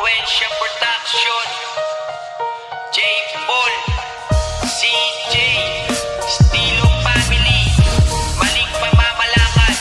Influensya Production, J. Paul, CJ, Estilo Family, maling pamamalakad.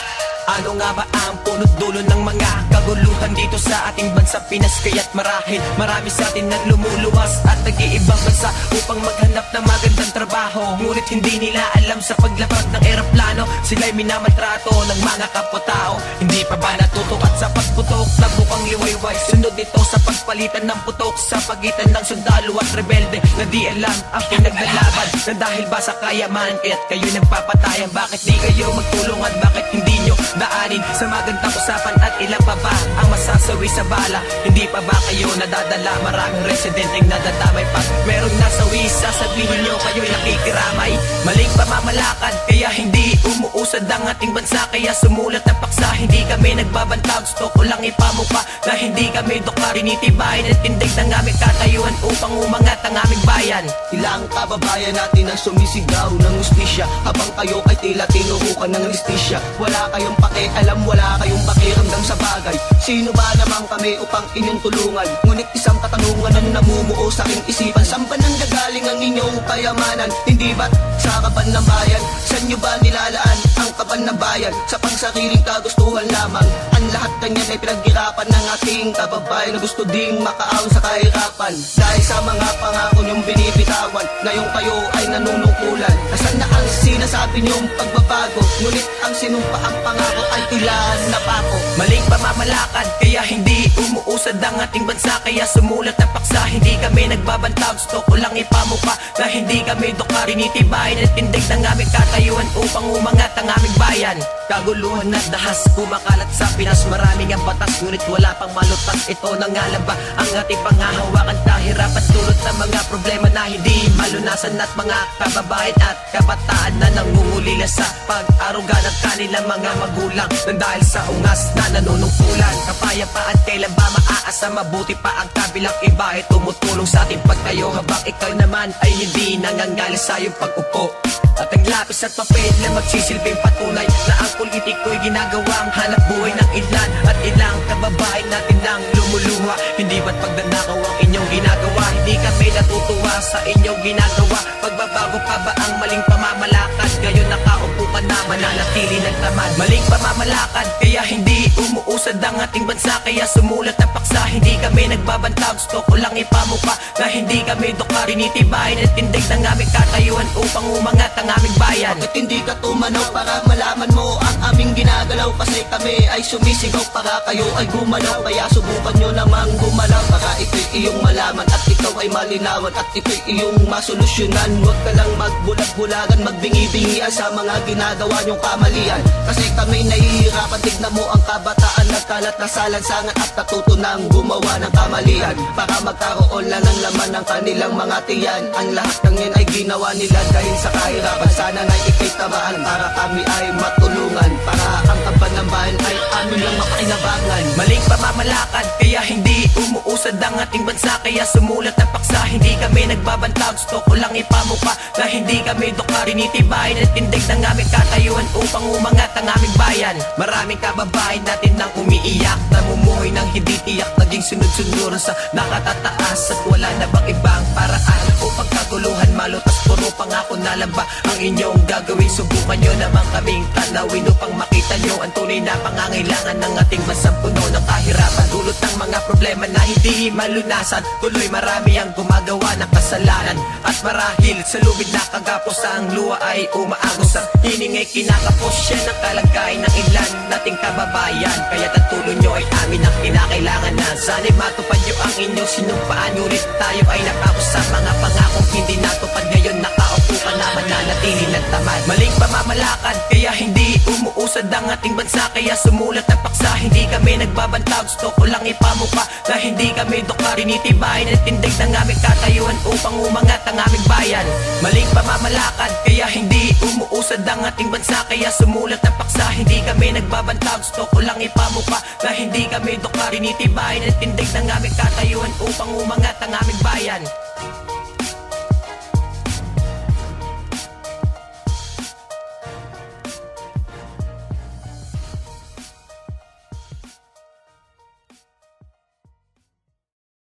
Ano nga ba ang punot dulo ng mga kaguluhan dito sa ating bansa Pinas? Kaya't marami sa atin nang lumuluwas at nag-iibang bansa upang maghanap ng magandang trabaho. Ngunit hindi nila alam sa paglapag ng eroplano, sila'y minamaltrato ng mga kapwa-tao. Hindi pa ba natutukat sa pagputok na bukang liwayway? Sunod ito sa pagpalitan ng putok sa pagitan ng sundalo at rebelde na di alam ang pinaglalaban. Na dahil ba sa kayaman kaya't kayo nagpapatayan? Bakit di kayo magtulungan? Bakit hindi nyo daanin sa magandang usapan? At ilang pa ba ang masasawi sa bala? Hindi pa ba kayo nadadala? Maraming residenteng nadadamay. Pag meron nasawi, sasabihin nyo kayo'y nakikiramay. Maling pamamalakad, kaya hindi umuusad ang ating bansa. Kaya sumulat ang paksa, hindi kami nagbabantag. Gusto ko lang ipamuka na hindi kami dokar. Tinitibayin at tindig ng aming katayuan upang umangat ang aming bayan. Ilang kababayan natin ang sumisigaw ng justisya, habang kayo ay tila tinurukan ng listisya. Wala kayong pakialam, wala kayong pakiramdam sa bagay. Sino ba naman kami upang inyong tulungan? Ngunit isang katanungan ang namumuo sa aking isipan: saan ba nanggagaling ang inyong kayamanan? Hindi ba't sa kaban ng bayan? Saan nyo ba nilalaan ang kaban ng bayan? Sa pangsariling kagustuhan lamang. Ang lahat kanyan ay pinaghirapan ng ating kababayan na gusto ding makaahon sa kahirapan. Dahil sa mga pangako nyong binibitawan, ngayon kayo ay nanunungkulan. Nasaan na ang sinasabi nyong pagbabago? Ngunit ang sinumpaang pangako ay tila napako. Maling pamamalakad, kaya hindi umuusad ang ating bansa. Kaya sumulat ang paksa, hindi kami nagbabantag. Gusto ko lang ipamuka na hindi kami dokar. Tinitibayin at tindig ng aming katayuan upang umangat ang aming bayan. Kaguluhan at dahas kumakalat sa Pinas. Maraming ang batas, ngunit wala pang malutas. Ito na nga lang ba ang ating pangahawakan? Kahirapan dulot ng mga problema na hindi malunasan. At mga kababayan at kabataan na nangungulila sa pag-aruga ng kanilang mga magulang. Nang dahil sa ungas na nanunungkulan, kapayapaan kailan ba maaasa? Mabuti pa ang kabilang iba ay tumutulong sa ating pagtayo, habang ikaw naman ay hindi nangangalis sa iyong pag-upo. At ang lapis at papel na magsisilbing patunay na ang politiko'y ginagawang hanap buhay ng ilan at ilang kababayan natin lang lumuluha. Hindi ba't pagdanakaw ang inyong ginagawa? Hindi kami natutuwa sa inyong ginagawa. Pagbabago pa ba ang maling pamamalakad? Gayon nakaupo ka na, mananatili ng tamad. Maling pamamalakad, kaya hindi umuusad ang ating bansa. Kaya sumulat ang paksa, hindi kami nagbabantag. Gusto ko lang ipamuka na hindi kami dokar. Tinitibayin at tindig ng aming katayuan upang umangat ang aming bayan. Bakit hindi ka tumanaw para malaman mo ang aming ginagalaw? Kasi kami ay sumisigaw para kayo ay gumalaw. Kaya subukan nyo namang gumalaw para ito'y iyong malaman at ikaw ay malinawan at ito'y iyong masolusyonan. Huwag ka lang magbulag-bulagan, magbingi-bingian sa mga ginagawa nyong kamalian. Kasi kami nahihirapan, tignan mo ang kabataan nagkalat na sa lansangan at natuto nang gumawa ng kamalian para magkaroon lang ng laman ng kanilang mga tiyan. Ang lahat ng yan ay ginawa nila dahil sa kahirapan. Sana na'y ikay tamaan para kami ay matulungan, para ang kaban ng bayan ay amin lang mapakinabangan. Maling pamamalakad, kaya hindi umuusad ang ating bansa. Kaya sumulat ang paksa, hindi kami nagbabantag. Gusto ko lang ipamuka na hindi kami dokar. Tinitibayin at tindig ng aming katayuan upang umangat ang aming bayan. Maraming kababayan natin nang umiiyak, namumuhay ng hindi tiyak, naging sunod-sunuran sa nakatataas. At wala na bang ibang paraan upang kaguluhan malutas? Puro pangako na lang ba ang inyong gagawin? Subukan nyo naman kaming tanawin upang makita nyo ang tunay na pangangailangan ng ating bansang puno ng kahirapan. Dulot ng mga problema na hindi malunasan, tuloy marami ang gumagawa ng kasalanan. At marahil sa lubid na kagapos ang luha ay umaagos. Ang hining ay kinakapos, siya ng kalagayan ng ilan nating kababayan. Kaya ang tulong nyo ay amin ang kinakailangan na sana'y matupad nyo ang inyong sinumpaan. Ngunit tayo ay nakapos sa mga pangakong hindi natupad. Ngayon nakaupo ka na, mananatili ng tamad. Maling pamamalakad, kaya hindi umuusad ang ating bansa. Kaya sumulat ang paksa, hindi kami nagbabantag. Gusto ko lang ipamuka na hindi kami dokar. Tinitibayin at tindig ng aming katayuan upang umangat ang aming bayan. Maling pamamalakad, kaya hindi umuusad ang ating bansa. Kaya sumulat ang paksa, hindi kami nagbabantag. Gusto ko lang ipamuka na hindi kami dokar. Tinitibayin at tindig ng aming katayuan upang umangat ang aming bayan.